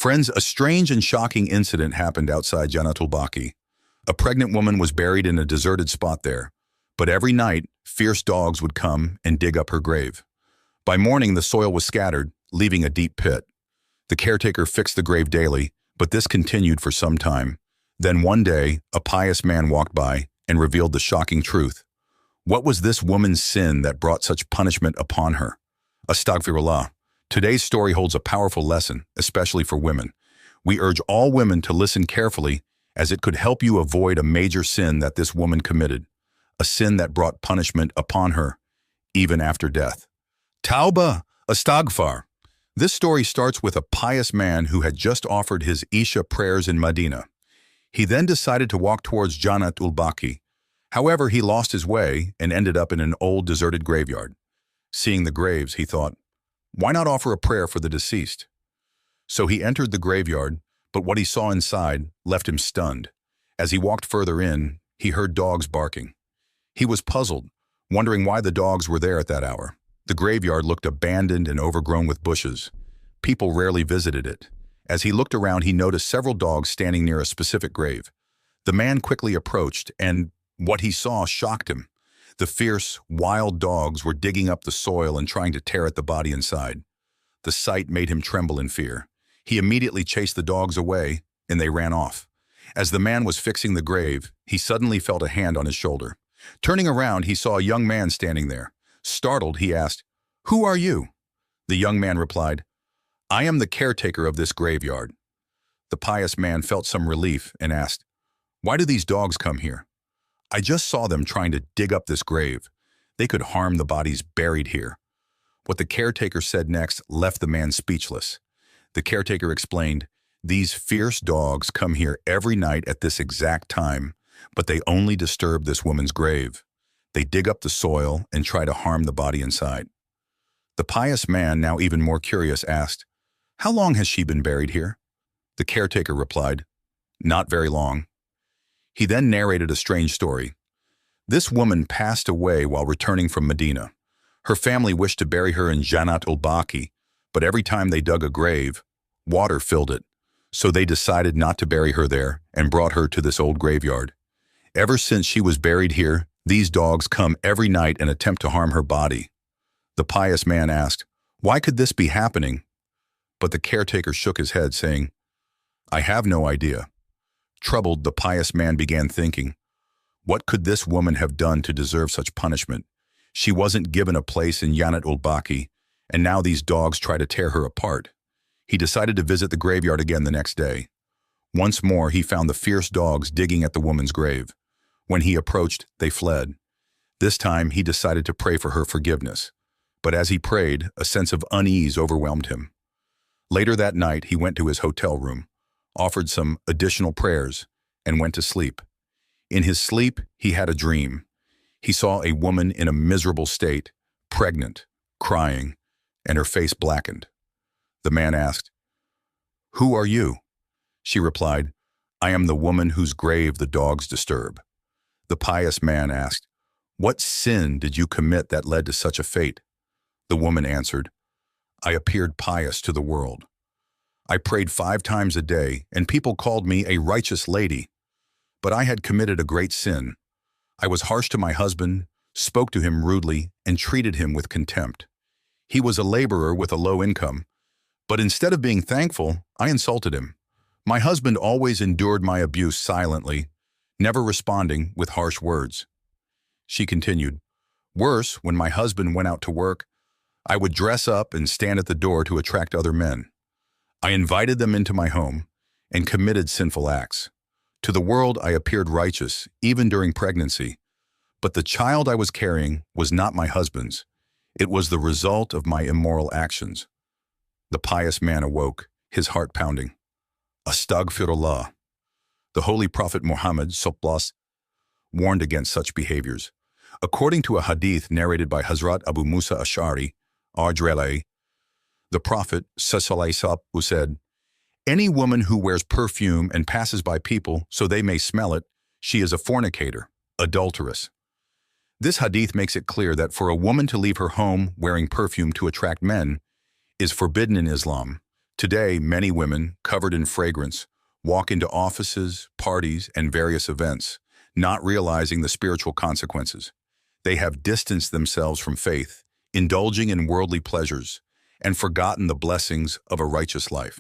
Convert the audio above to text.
Friends, a strange and shocking incident happened outside Jannat baqi. A pregnant woman was buried in a deserted spot there, but every night, fierce dogs would come and dig up her grave. By morning, the soil was scattered, leaving a deep pit. The caretaker fixed the grave daily, but this continued for some time. Then one day, a pious man walked by and revealed the shocking truth. What was this woman's sin that brought such punishment upon her? Astaghfirullah. Today's story holds a powerful lesson, especially for women. We urge all women to listen carefully, as it could help you avoid a major sin that this woman committed, a sin that brought punishment upon her, even after death. Tauba, astaghfar. This story starts with a pious man who had just offered his Isha prayers in Medina. He then decided to walk towards Jannat baqi. However, he lost his way and ended up in an old deserted graveyard. Seeing the graves, he thought, why not offer a prayer for the deceased? So he entered the graveyard, but what he saw inside left him stunned. As he walked further in, he heard dogs barking. He was puzzled, wondering why the dogs were there at that hour. The graveyard looked abandoned and overgrown with bushes. People rarely visited it. As he looked around, he noticed several dogs standing near a specific grave. The man quickly approached, and what he saw shocked him. The fierce, wild dogs were digging up the soil and trying to tear at the body inside. The sight made him tremble in fear. He immediately chased the dogs away, and they ran off. As the man was fixing the grave, he suddenly felt a hand on his shoulder. Turning around, he saw a young man standing there. Startled, he asked, "Who are you?" The young man replied, "I am the caretaker of this graveyard." The pious man felt some relief and asked, "Why do these dogs come here?" "I just saw them trying to dig up this grave. They could harm the bodies buried here." What the caretaker said next left the man speechless. The caretaker explained, "These fierce dogs come here every night at this exact time, but they only disturb this woman's grave. They dig up the soil and try to harm the body inside." The pious man, now even more curious, asked, "How long has she been buried here?" The caretaker replied, "Not very long." He then narrated a strange story. This woman passed away while returning from Medina. Her family wished to bury her in Jannat baqi, but every time they dug a grave, water filled it. So they decided not to bury her there and brought her to this old graveyard. Ever since she was buried here, these dogs come every night and attempt to harm her body. The pious man asked, "Why could this be happening?" But the caretaker shook his head, saying, "I have no idea." Troubled, the pious man began thinking, what could this woman have done to deserve such punishment? She wasn't given a place in Jannat baqi, and now these dogs try to tear her apart. He decided to visit the graveyard again the next day. Once more, he found the fierce dogs digging at the woman's grave. When he approached, they fled. This time, he decided to pray for her forgiveness. But as he prayed, a sense of unease overwhelmed him. Later that night, he went to his hotel room, offered some additional prayers, and went to sleep. In his sleep, he had a dream. He saw a woman in a miserable state, pregnant, crying, and her face blackened. The man asked, "Who are you?" She replied, "I am the woman whose grave the dogs disturb." The pious man asked, "What sin did you commit that led to such a fate?" The woman answered, "I appeared pious to the world. I prayed 5 times a day, and people called me a righteous lady. But I had committed a great sin. I was harsh to my husband, spoke to him rudely, and treated him with contempt. He was a laborer with a low income, but instead of being thankful, I insulted him. My husband always endured my abuse silently, never responding with harsh words." She continued, "Worse, when my husband went out to work, I would dress up and stand at the door to attract other men. I invited them into my home and committed sinful acts. To the world, I appeared righteous, even during pregnancy. But the child I was carrying was not my husband's. It was the result of my immoral actions." The pious man awoke, his heart pounding. Astaghfirullah. The Holy Prophet Muhammad (sallallahu warned against such behaviors. According to a hadith narrated by Hazrat Abu Musa Ash'ari, the Prophet sallallahu said, "Any woman who wears perfume and passes by people so they may smell it, she is a fornicator, adulteress." This hadith makes it clear that for a woman to leave her home wearing perfume to attract men is forbidden in Islam. Today, many women, covered in fragrance, walk into offices, parties, and various events, not realizing the spiritual consequences. They have distanced themselves from faith, indulging in worldly pleasures, and forgotten the blessings of a righteous life.